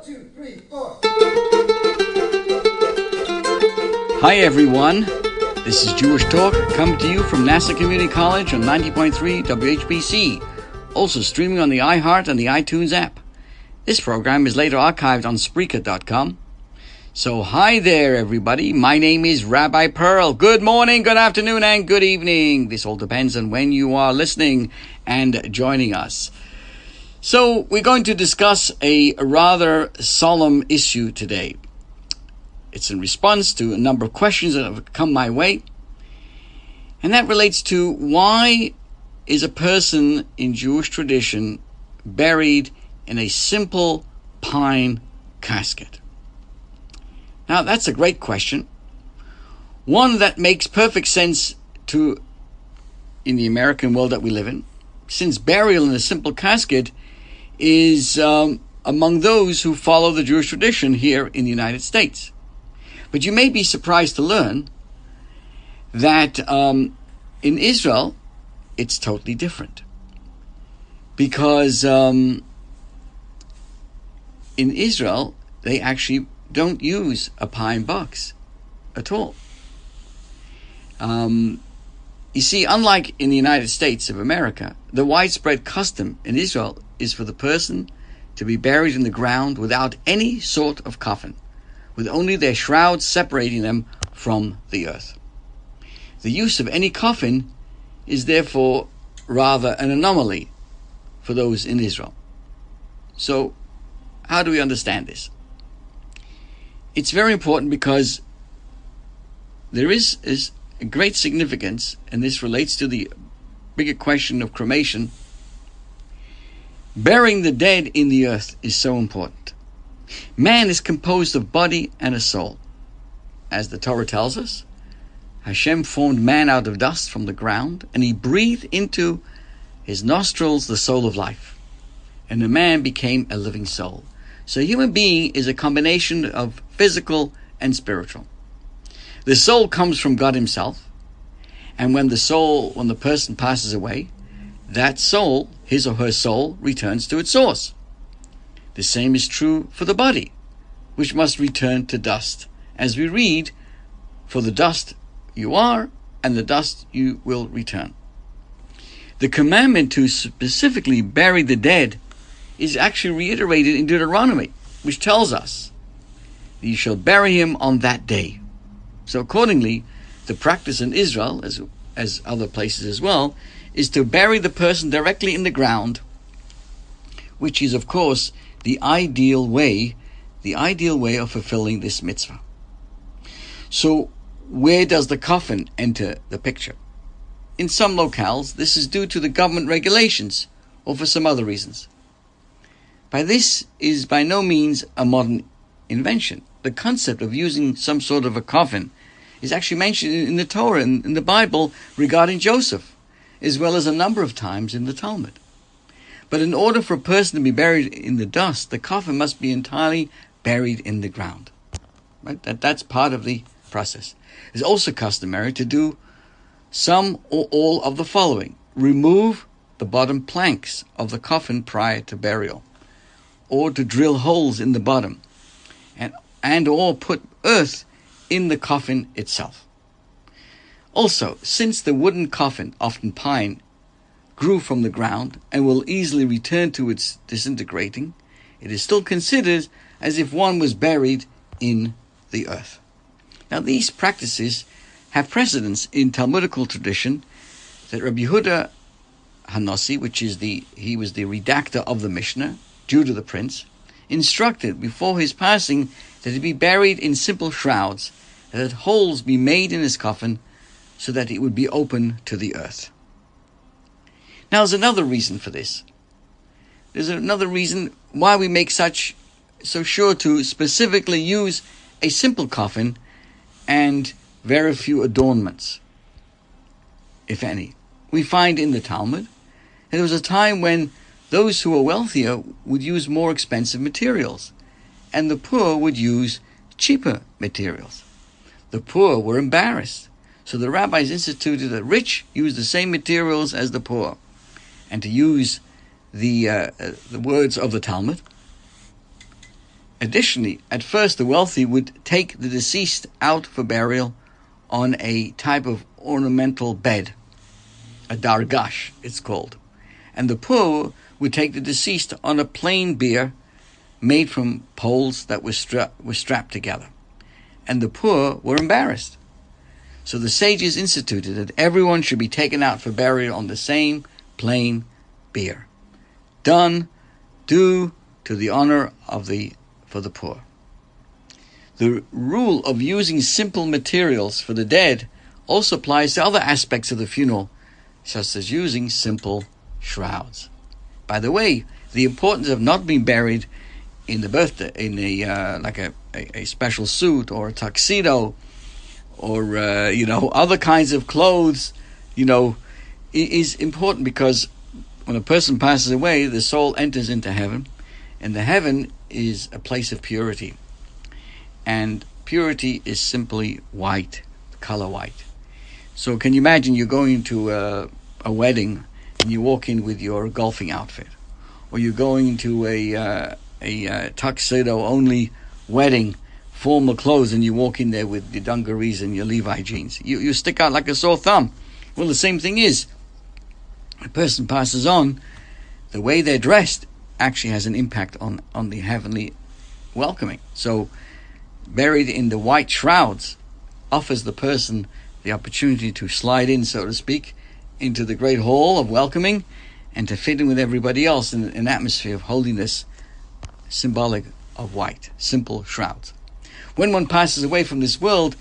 2, 3, 4. Hi everyone, this is Jewish Talk, coming to you from Nassau Community College on 90.3 WHPC, also streaming on the iHeart and the iTunes app. This program is later archived on Spreaker.com. So hi there everybody, my name is Rabbi Perl. Good morning, good afternoon and good evening. This all depends on when you are listening and joining us. So we're going to discuss a rather solemn issue today. It's in response to a number of questions that have come my way. And that relates to why is a person in Jewish tradition buried in a simple pine casket? Now, that's a great question. One that makes perfect sense in the American world that we live in, since burial in a simple casket is among those who follow the Jewish tradition here in the United States. But you may be surprised to learn that in Israel, it's totally different. Because in Israel, they actually don't use a pine box at all. You see, unlike in the United States of America, the widespread custom in Israel is for the person to be buried in the ground without any sort of coffin, with only their shrouds separating them from the earth. The use of any coffin is therefore rather an anomaly for those in Israel. So, how do we understand this? It's very important because there is a great significance, and this relates to the bigger question of cremation. Burying the dead in the earth is so important. Man is composed of body and a soul. As the Torah tells us, Hashem formed man out of dust from the ground, and he breathed into his nostrils the soul of life. And the man became a living soul. So a human being is a combination of physical and spiritual. The soul comes from God himself, and when the person passes away, that soul, his or her soul, returns to its source. The same is true for the body, which must return to dust. As we read, for the dust you are, and the dust you will return. The commandment to specifically bury the dead is actually reiterated in Deuteronomy, which tells us that you shall bury him on that day. So accordingly, the practice in Israel, as other places as well, is to bury the person directly in the ground, which is, of course, the ideal way of fulfilling this mitzvah. So, where does the coffin enter the picture? In some locales, this is due to the government regulations, or for some other reasons. This is by no means a modern invention. The concept of using some sort of a coffin is actually mentioned in the Torah, in the Bible, regarding Joseph, as well as a number of times in the Talmud. But in order for a person to be buried in the dust, the coffin must be entirely buried in the ground. Right? That's part of the process. It's also customary to do some or all of the following. Remove the bottom planks of the coffin prior to burial, or to drill holes in the bottom, and or put earth in the coffin itself. Also, since the wooden coffin, often pine, grew from the ground and will easily return to its disintegrating, it is still considered as if one was buried in the earth. Now, these practices have precedence in Talmudical tradition that Rabbi Yehuda Hanossi, he was the redactor of the Mishnah, Judah the Prince, instructed before his passing that he be buried in simple shrouds, and that holes be made in his coffin so that it would be open to the earth. Now, there's another reason for this. There's another reason why we make so sure to specifically use a simple coffin and very few adornments, if any. We find in the Talmud that there was a time when those who were wealthier would use more expensive materials, and the poor would use cheaper materials. The poor were embarrassed, so the rabbis instituted that rich use the same materials as the poor. And to use the words of the Talmud, Additionally, at first the wealthy would take the deceased out for burial on a type of ornamental bed, a dargash it's called, and the poor would take the deceased on a plain bier made from poles that were strapped together, and the poor were embarrassed. So the sages instituted that everyone should be taken out for burial on the same plain bier, due to the honor for the poor. The rule of using simple materials for the dead also applies to other aspects of the funeral, such as using simple shrouds. By the way, the importance of not being buried in a special suit or a tuxedo or other kinds of clothes, is important, because when a person passes away, the soul enters into heaven, and the heaven is a place of purity, and purity is simply white, color white. So can you imagine you're going to a wedding and you walk in with your golfing outfit, or you're going to a tuxedo only wedding, formal clothes, and you walk in there with your dungarees and your Levi jeans. You stick out like a sore thumb. Well, the same thing is, a person passes on, the way they're dressed actually has an impact on the heavenly welcoming. So buried in the white shrouds offers the person the opportunity to slide in, so to speak, into the great hall of welcoming and to fit in with everybody else in an atmosphere of holiness, symbolic of white, simple shrouds. When one passes away from this world,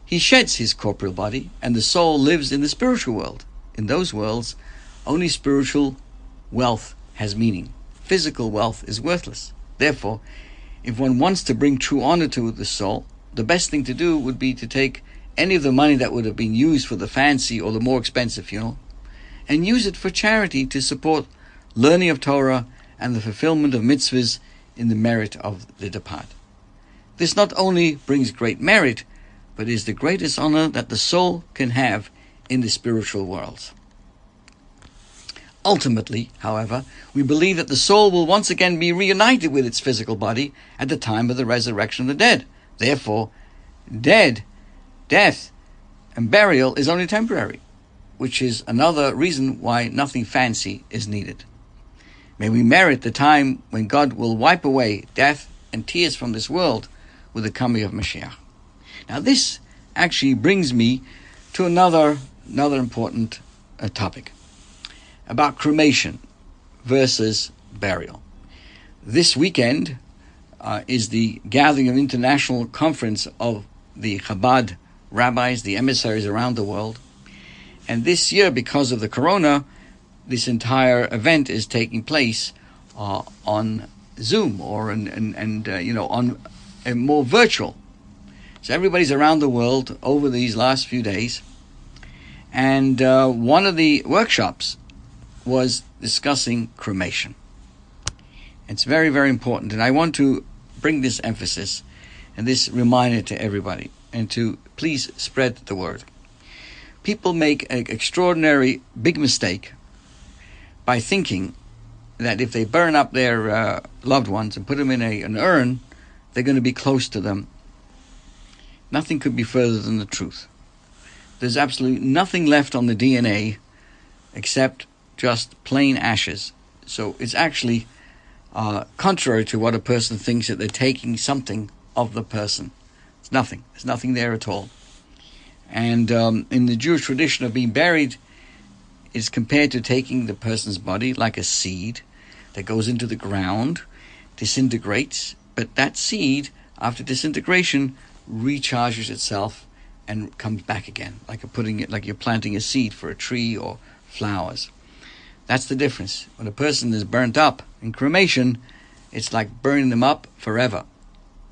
he sheds his corporeal body, and the soul lives in the spiritual world. In those worlds, only spiritual wealth has meaning. Physical wealth is worthless. Therefore, if one wants to bring true honor to the soul, the best thing to do would be to take any of the money that would have been used for the fancy or the more expensive funeral and use it for charity to support learning of Torah and the fulfillment of mitzvahs in the merit of the departed. This not only brings great merit, but is the greatest honor that the soul can have in the spiritual worlds. Ultimately, however, we believe that the soul will once again be reunited with its physical body at the time of the resurrection of the dead. Therefore, death, and burial is only temporary, which is another reason why nothing fancy is needed. May we merit the time when God will wipe away death and tears from this world with the coming of Mashiach. Now, this actually brings me to another important topic about cremation versus burial. This weekend is the gathering of international conference of the Chabad rabbis, the emissaries around the world. And this year, because of the corona, this entire event is taking place on Zoom or on a more virtual. So everybody's around the world over these last few days. And one of the workshops was discussing cremation. It's very, very important, and I want to bring this emphasis and this reminder to everybody, and to please spread the word. People make an extraordinary big mistake by thinking that if they burn up their loved ones and put them in an urn, they're going to be close to them. Nothing could be further than the truth. There's absolutely nothing left on the DNA except just plain ashes. So it's actually contrary to what a person thinks, that they're taking something of the person. It's nothing. There's nothing there at all. And in the Jewish tradition of being buried, is compared to taking the person's body like a seed that goes into the ground, disintegrates, but that seed, after disintegration, recharges itself and comes back again, like you're planting a seed for a tree or flowers. That's the difference. When a person is burnt up in cremation, it's like burning them up forever.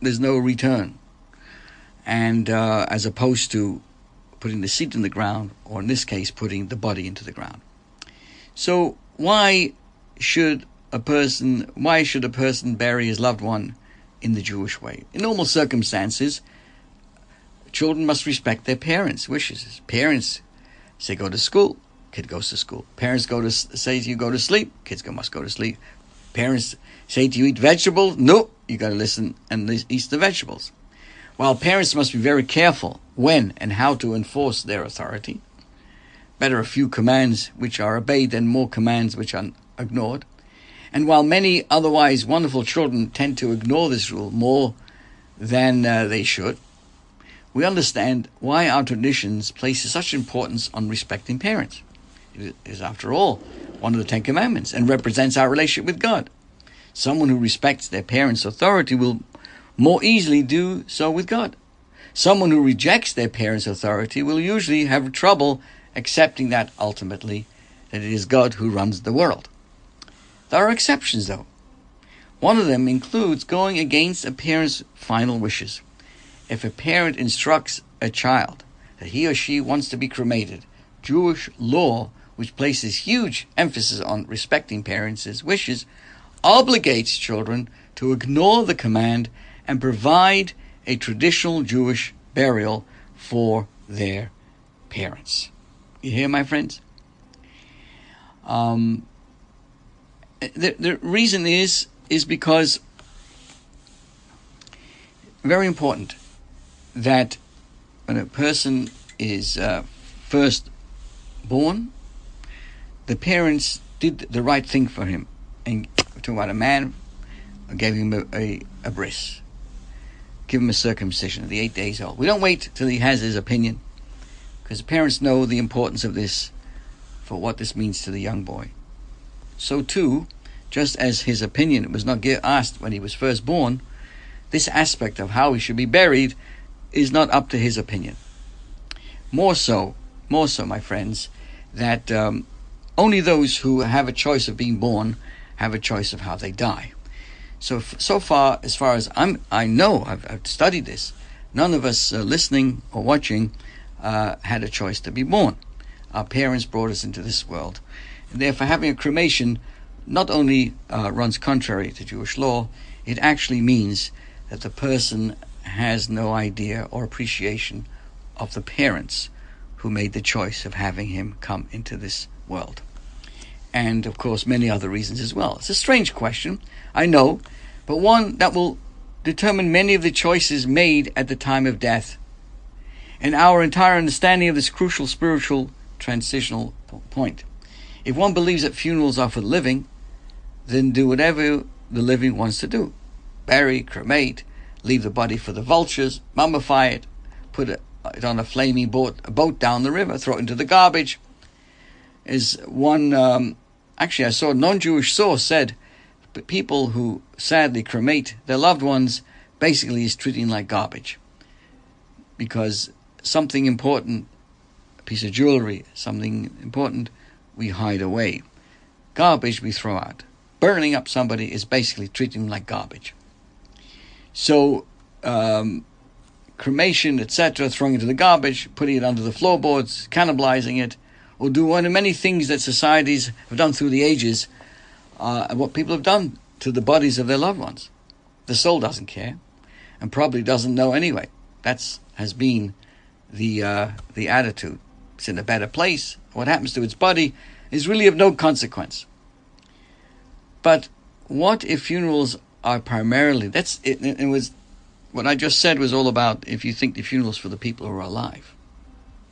There's no return. And as opposed to putting the seed in the ground, or in this case, putting the body into the ground. So why should a person bury his loved one in the Jewish way? In normal circumstances, children must respect their parents' wishes. Parents say go to school, kid goes to school. Parents say you go to sleep, kids must go to sleep. Parents say to you, eat vegetables. No, you got to listen and eat the vegetables. While parents must be very careful when and how to enforce their authority, better a few commands which are obeyed than more commands which are ignored. And while many otherwise wonderful children tend to ignore this rule more than they should, we understand why our traditions place such importance on respecting parents. It is, after all, one of the 10 Commandments and represents our relationship with God. Someone who respects their parents' authority will more easily do so with God. Someone who rejects their parents' authority will usually have trouble accepting that ultimately that it is God who runs the world. There are exceptions, though. One of them includes going against a parent's final wishes. If a parent instructs a child that he or she wants to be cremated, Jewish law, which places huge emphasis on respecting parents' wishes, obligates children to ignore the command and provide a traditional Jewish burial for their parents. You hear, my friends? The reason is because, very important, that when a person is first born, the parents did the right thing for him. And we're talking about a man, gave him a bris, give him a circumcision at the 8 days old. We don't wait till he has his opinion, because the parents know the importance of this for what this means to the young boy. So too, just as his opinion was not asked when he was first born, this aspect of how he should be buried is not up to his opinion. More so, my friends, that only those who have a choice of being born have a choice of how they die. So far as I know, I've studied this, none of us listening or watching had a choice to be born. Our parents brought us into this world. And therefore, having a cremation not only runs contrary to Jewish law, it actually means that the person has no idea or appreciation of the parents who made the choice of having him come into this world. And, of course, many other reasons as well. It's a strange question, I know, but one that will determine many of the choices made at the time of death and our entire understanding of this crucial spiritual transitional point. If one believes that funerals are for the living, then do whatever the living wants to do. Bury, cremate, leave the body for the vultures, mummify it, put it on a flaming boat down the river, throw it into the garbage. Is one, actually I saw a non-Jewish source said, people who sadly cremate their loved ones basically is treating like garbage. Because something important, a piece of jewelry, something important, we hide away. Garbage we throw out. Burning up somebody is basically treating them like garbage. So, cremation, etc., throwing it into the garbage, putting it under the floorboards, cannibalizing it, or do one of many things that societies have done through the ages, and what people have done to the bodies of their loved ones. The soul doesn't care, and probably doesn't know anyway. That has been the attitude. It's in a better place. What happens to its body is really of no consequence. But what if funerals are primarily, that's it, it was, what I just said was all about if you think the funeral's for the people who are alive.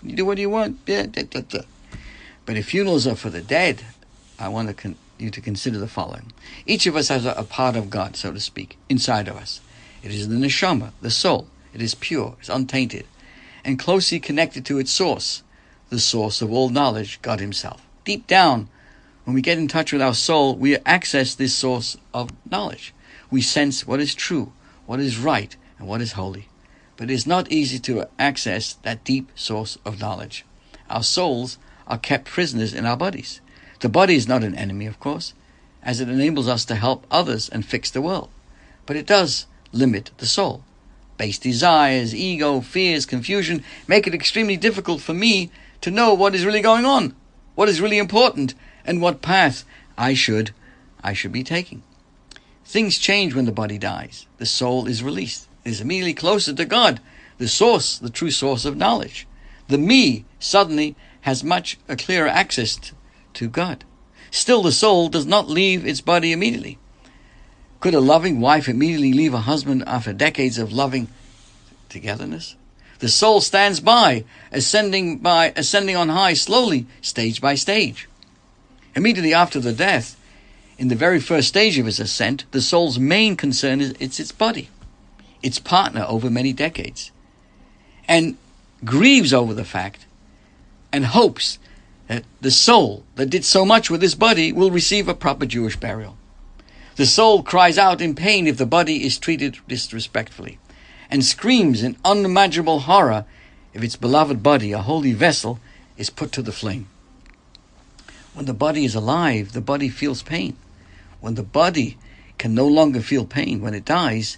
You do what you want. But if funerals are for the dead, I want you to consider the following. Each of us has a part of God, so to speak, inside of us. It is the neshama, the soul. It is pure, it's untainted, and closely connected to its source, the source of all knowledge, God himself. Deep down, when we get in touch with our soul, we access this source of knowledge. We sense what is true, what is right, and what is holy. But it is not easy to access that deep source of knowledge. Our souls are kept prisoners in our bodies. The body is not an enemy, of course, as it enables us to help others and fix the world. But it does limit the soul. Base desires, ego, fears, confusion make it extremely difficult for me to know what is really going on, what is really important, and what path I should be taking. Things change when the body dies. The soul is released. It is immediately closer to God, the source, the true source of knowledge. The me suddenly has a clearer access to God. Still, the soul does not leave its body immediately. Could a loving wife immediately leave a husband after decades of loving togetherness? The soul stands by, ascending on high slowly, stage by stage. Immediately after the death, in the very first stage of its ascent, the soul's main concern is its body, its partner over many decades, and grieves over the fact and hopes that the soul that did so much with this body will receive a proper Jewish burial. The soul cries out in pain if the body is treated disrespectfully, and screams in unimaginable horror if its beloved body, a holy vessel, is put to the flame. When the body is alive, the body feels pain. When the body can no longer feel pain, when it dies,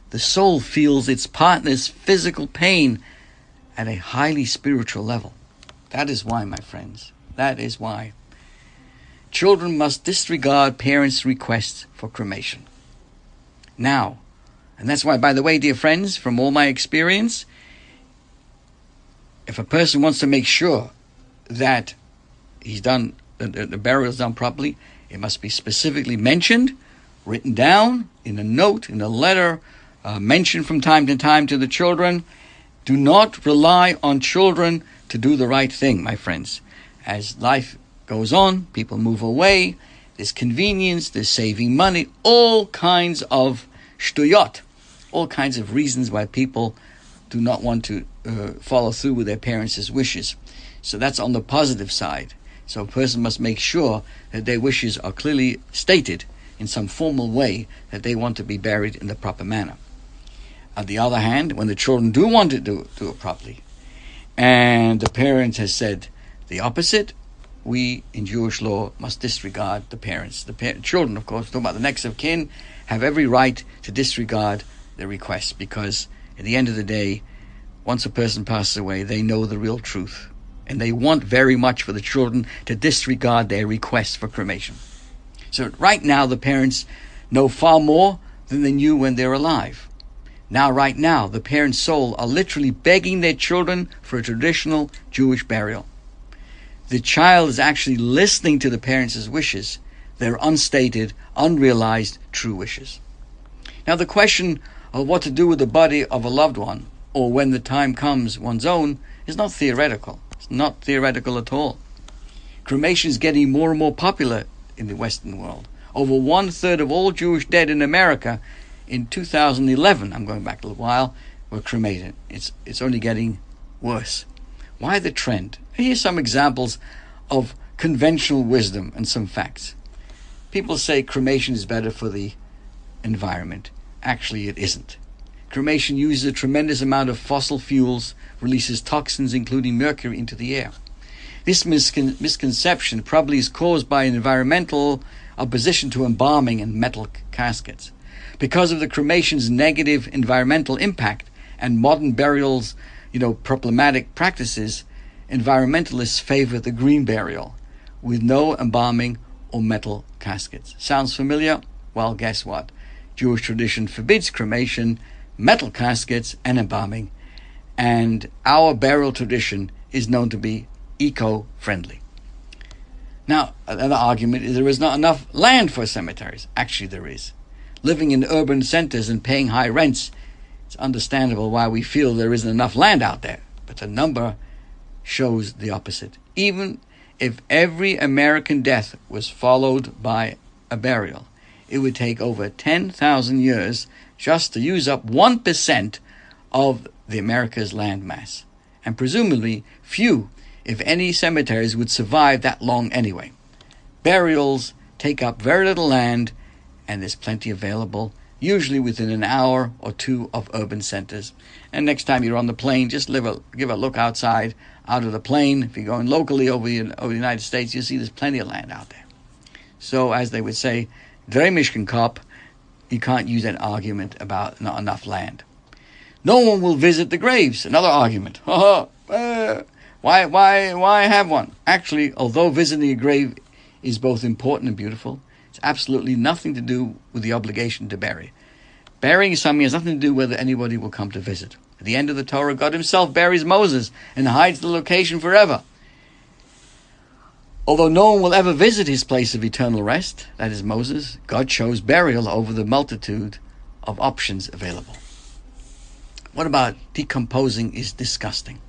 the soul feels its partner's physical pain at a highly spiritual level. That is why, my friends, that is why children must disregard parents' requests for cremation. Now, and that's why, by the way, dear friends, from all my experience, if a person wants to make sure that the burial is done properly, it must be specifically mentioned, written down in a note, in a letter, mentioned from time to time to the children. Do not rely on children to do the right thing, my friends. As life goes on, people move away, there's convenience, there's saving money, all kinds of shtuyot, all kinds of reasons why people do not want to follow through with their parents' wishes. So that's on the positive side. So a person must make sure that their wishes are clearly stated in some formal way that they want to be buried in the proper manner. On the other hand, when the children do want to do it properly, and the parent has said the opposite, we in Jewish law must disregard the parents. The children, of course, talking about the next of kin, have every right to disregard the request, because at the end of the day, once a person passes away, they know the real truth, and they want very much for the children to disregard their request for cremation. So right now, the parents know far more than they knew when they're alive. Now, right now, the parents' soul are literally begging their children for a traditional Jewish burial. The child is actually listening to the parents' wishes, their unstated, unrealized, true wishes. Now, the question of what to do with the body of a loved one, or when the time comes, one's own, is not theoretical. It's not theoretical at all. Cremation is getting more and more popular in the Western world. Over 1/3 of all Jewish dead in America in 2011, I'm going back a little while, were cremated. It's only getting worse. Why the trend? Here's some examples of conventional wisdom and some facts. People say cremation is better for the environment. Actually, it isn't. Cremation uses a tremendous amount of fossil fuels, releases toxins including mercury into the air. This misconception probably is caused by an environmental opposition to embalming and metal caskets. Because of the cremation's negative environmental impact and modern burials, problematic practices, environmentalists favor the green burial with no embalming or metal caskets. Sounds familiar? Well, guess what? Jewish tradition forbids cremation, metal caskets, and embalming, and our burial tradition is known to be eco-friendly. Now, another argument is there is not enough land for cemeteries. Actually, there is. Living in urban centers and paying high rents, it's understandable why we feel there isn't enough land out there. But the number shows the opposite. Even if every American death was followed by a burial, it would take over 10,000 years just to use up 1% of the America's land mass. And presumably few, if any, cemeteries would survive that long anyway. Burials take up very little land, and there's plenty available, usually within an hour or two of urban centers. And next time you're on the plane, just give a look outside, out of the plane. If you're going locally over the United States, you'll see there's plenty of land out there. So, as they would say, Drei Mishkan Kop, you can't use that argument about not enough land. No one will visit the graves. Another argument. Why have one? Actually, although visiting a grave is both important and beautiful, it's absolutely nothing to do with the obligation to bury. Burying something has nothing to do whether anybody will come to visit. At the end of the Torah, God himself buries Moses and hides the location forever. Although no one will ever visit his place of eternal rest, that is Moses, God chose burial over the multitude of options available. What about decomposing is disgusting?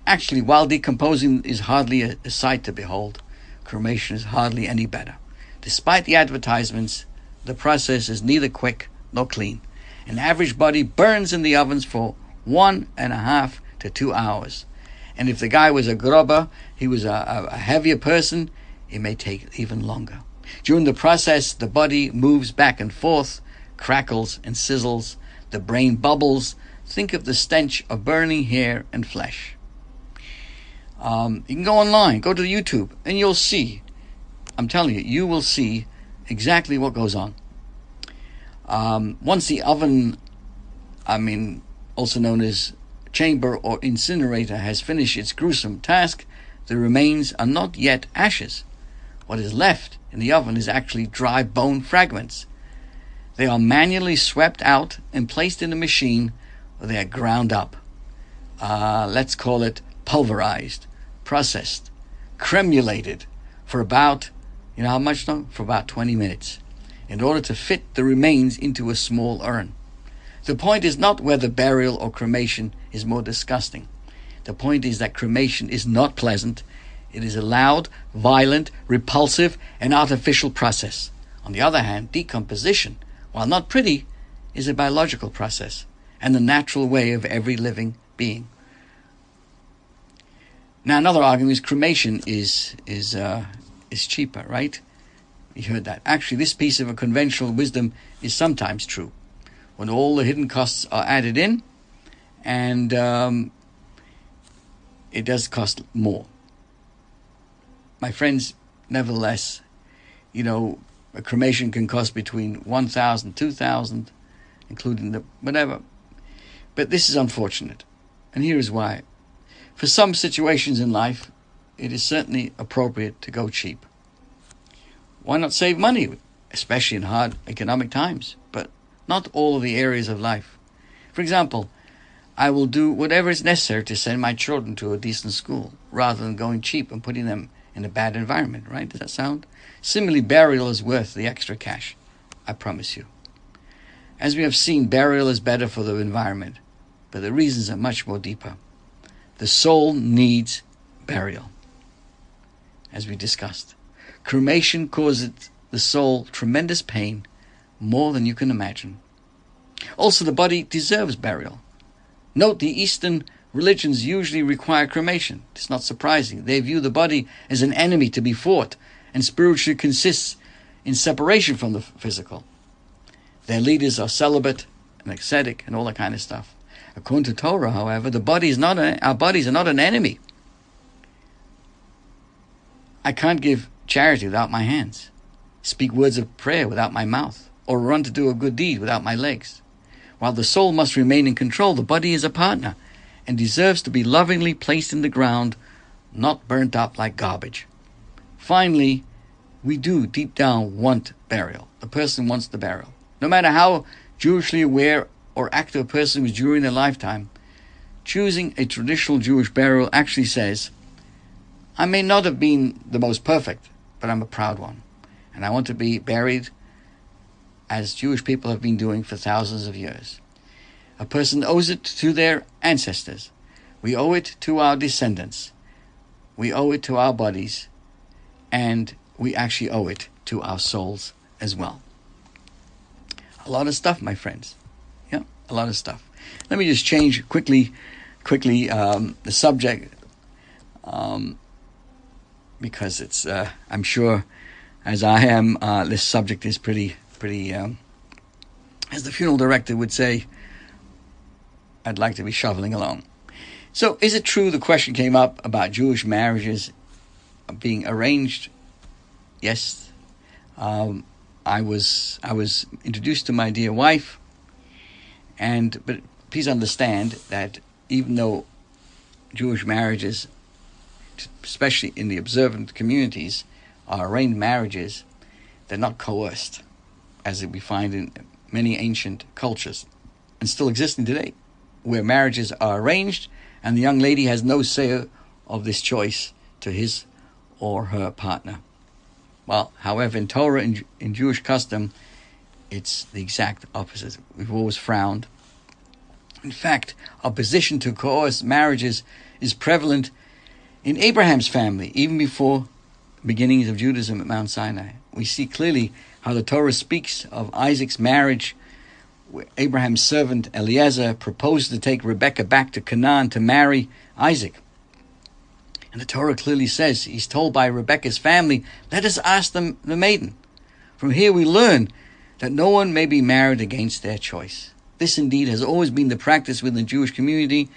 Actually, while decomposing is hardly a sight to behold, cremation is hardly any better. Despite the advertisements, the process is neither quick nor clean. An average body burns in the ovens for 1.5 to 2 hours. And if the guy was a grubber, he was a heavier person, it may take even longer. During the process, the body moves back and forth, crackles and sizzles, the brain bubbles. Think of the stench of burning hair and flesh. You can go online, go to YouTube, and you'll see. I'm telling you, you will see exactly what goes on. Once the oven, also known as chamber or incinerator, has finished its gruesome task, the remains are not yet ashes. What is left in the oven is actually dry bone fragments. They are manually swept out and placed in a machine where they are ground up. Let's call it pulverized, processed, cremulated for about, you know how much though? For about 20 minutes, in order to fit the remains into a small urn. The point is not whether burial or cremation is more disgusting. The point is that cremation is not pleasant. It is a loud, violent, repulsive, and artificial process. On the other hand, decomposition, while not pretty, is a biological process and the natural way of every living being. Now, another argument is cremation is cheaper, right? You heard that. Actually, this piece of a conventional wisdom is sometimes true, when all the hidden costs are added in, and it does cost more. My friends, nevertheless, a cremation can cost between $1,000, $2,000, including the whatever. But this is unfortunate, and here is why. For some situations in life, it is certainly appropriate to go cheap. Why not save money, especially in hard economic times, but not all of the areas of life. For example, I will do whatever is necessary to send my children to a decent school, rather than going cheap and putting them in a bad environment, right? Does that sound? Similarly, burial is worth the extra cash, I promise you. As we have seen, burial is better for the environment, but the reasons are much more deeper. The soul needs burial, as we discussed. Cremation causes the soul tremendous pain, more than you can imagine. Also, the body deserves burial. Note, the Eastern religions usually require cremation. It's not surprising. They view the body as an enemy to be fought, and spiritually consists in separation from the physical. Their leaders are celibate and ascetic and all that kind of stuff. According to Torah, however, our bodies are not an enemy. I can't give charity without my hands, speak words of prayer without my mouth, or run to do a good deed without my legs. While the soul must remain in control, the body is a partner and deserves to be lovingly placed in the ground, not burnt up like garbage. Finally, we do deep down want burial. The person wants the burial. No matter how Jewishly aware or active a person was during their lifetime, choosing a traditional Jewish burial actually says, I may not have been the most perfect, but I'm a proud one. And I want to be buried as Jewish people have been doing for thousands of years. A person owes it to their ancestors. We owe it to our descendants. We owe it to our bodies. And we actually owe it to our souls as well. A lot of stuff, my friends. Yeah, a lot of stuff. Let me just change quickly the subject, because it's I'm sure, as I am, this subject is pretty as the funeral director would say, I'd like to be shoveling along. So, is it true, the question came up about Jewish marriages being arranged? Yes. I was introduced to my dear wife, but please understand that even though Jewish marriages, especially in the observant communities, are arranged marriages, they're not coerced, as we find in many ancient cultures, and still existing today, where marriages are arranged and the young lady has no say of this choice to his or her partner. Well, however, in Torah, in Jewish custom, it's the exact opposite. We've always frowned. In fact, opposition to coerced marriages is prevalent in Abraham's family, even before the beginnings of Judaism at Mount Sinai. We see clearly how the Torah speaks of Isaac's marriage. Abraham's servant Eliezer proposed to take Rebekah back to Canaan to marry Isaac. And the Torah clearly says, he's told by Rebekah's family, let us ask the maiden. From here we learn that no one may be married against their choice. This indeed has always been the practice within the Jewish community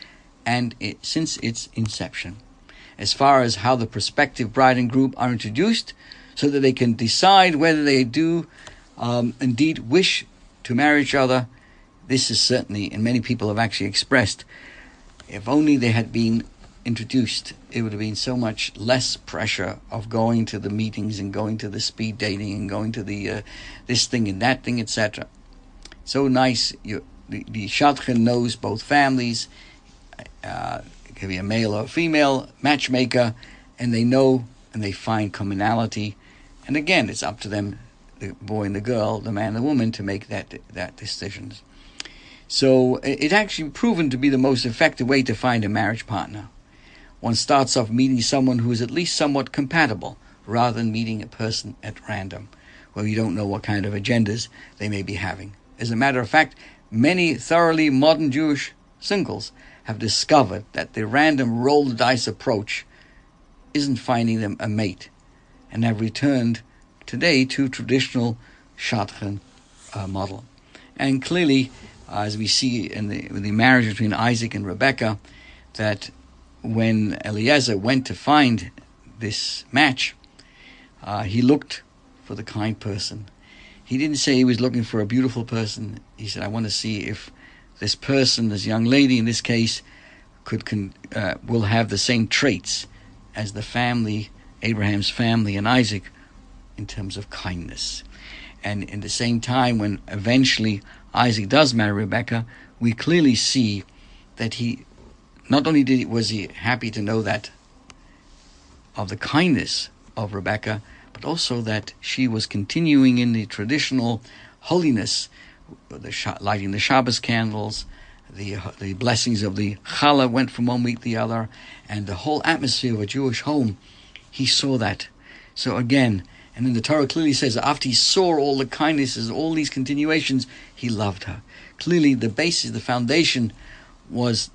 and since its inception. As far as how the prospective bride and groom are introduced so that they can decide whether they do indeed wish to marry each other, this is certainly, and many people have actually expressed, if only they had been introduced, it would have been so much less pressure of going to the meetings and going to the speed dating and going to the this thing and that thing, etc. So nice. The shadchan knows both families. It could be a male or a female matchmaker, and they know and they find commonality. And again, it's up to them, the boy and the girl, the man and the woman, to make that decision. So it's actually proven to be the most effective way to find a marriage partner. One starts off meeting someone who is at least somewhat compatible, rather than meeting a person at random, where you don't know what kind of agendas they may be having. As a matter of fact, many thoroughly modern Jewish singles have discovered that the random roll the dice approach isn't finding them a mate, and have returned today to traditional shadchan model. And clearly, as we see in the marriage between Isaac and Rebekah, that when Eliezer went to find this match, he looked for the kind person. He didn't say he was looking for a beautiful person. He said, I want to see if this person, this young lady in this case, will have the same traits as the family, Abraham's family and Isaac, in terms of kindness. And in the same time, when eventually Isaac does marry Rebekah, we clearly see that he not only was he happy to know that of the kindness of Rebekah, but also that she was continuing in the traditional holiness, lighting the Shabbos candles, the blessings of the challah went from one week to the other, and the whole atmosphere of a Jewish home. He saw that. So again, and then the Torah clearly says after he saw all the kindnesses, all these continuations, he loved her. Clearly the basis, the foundation was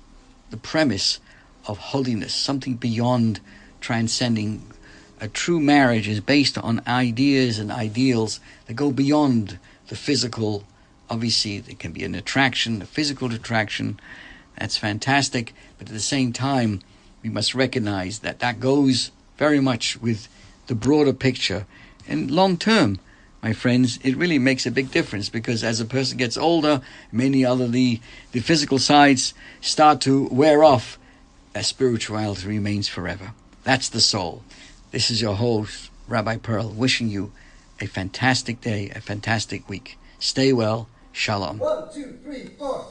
the premise of holiness, something beyond transcending. A true marriage is based on ideas and ideals that go beyond the physical. Obviously, there can be an attraction, a physical attraction. That's fantastic. But at the same time, we must recognize that goes very much with the broader picture. And long term, my friends, it really makes a big difference, because as a person gets older, many other the physical sides start to wear off, as spirituality remains forever. That's the soul. This is your host, Rabbi Perl, wishing you a fantastic day, a fantastic week. Stay well. Shalom. 1, 2, 3, 4.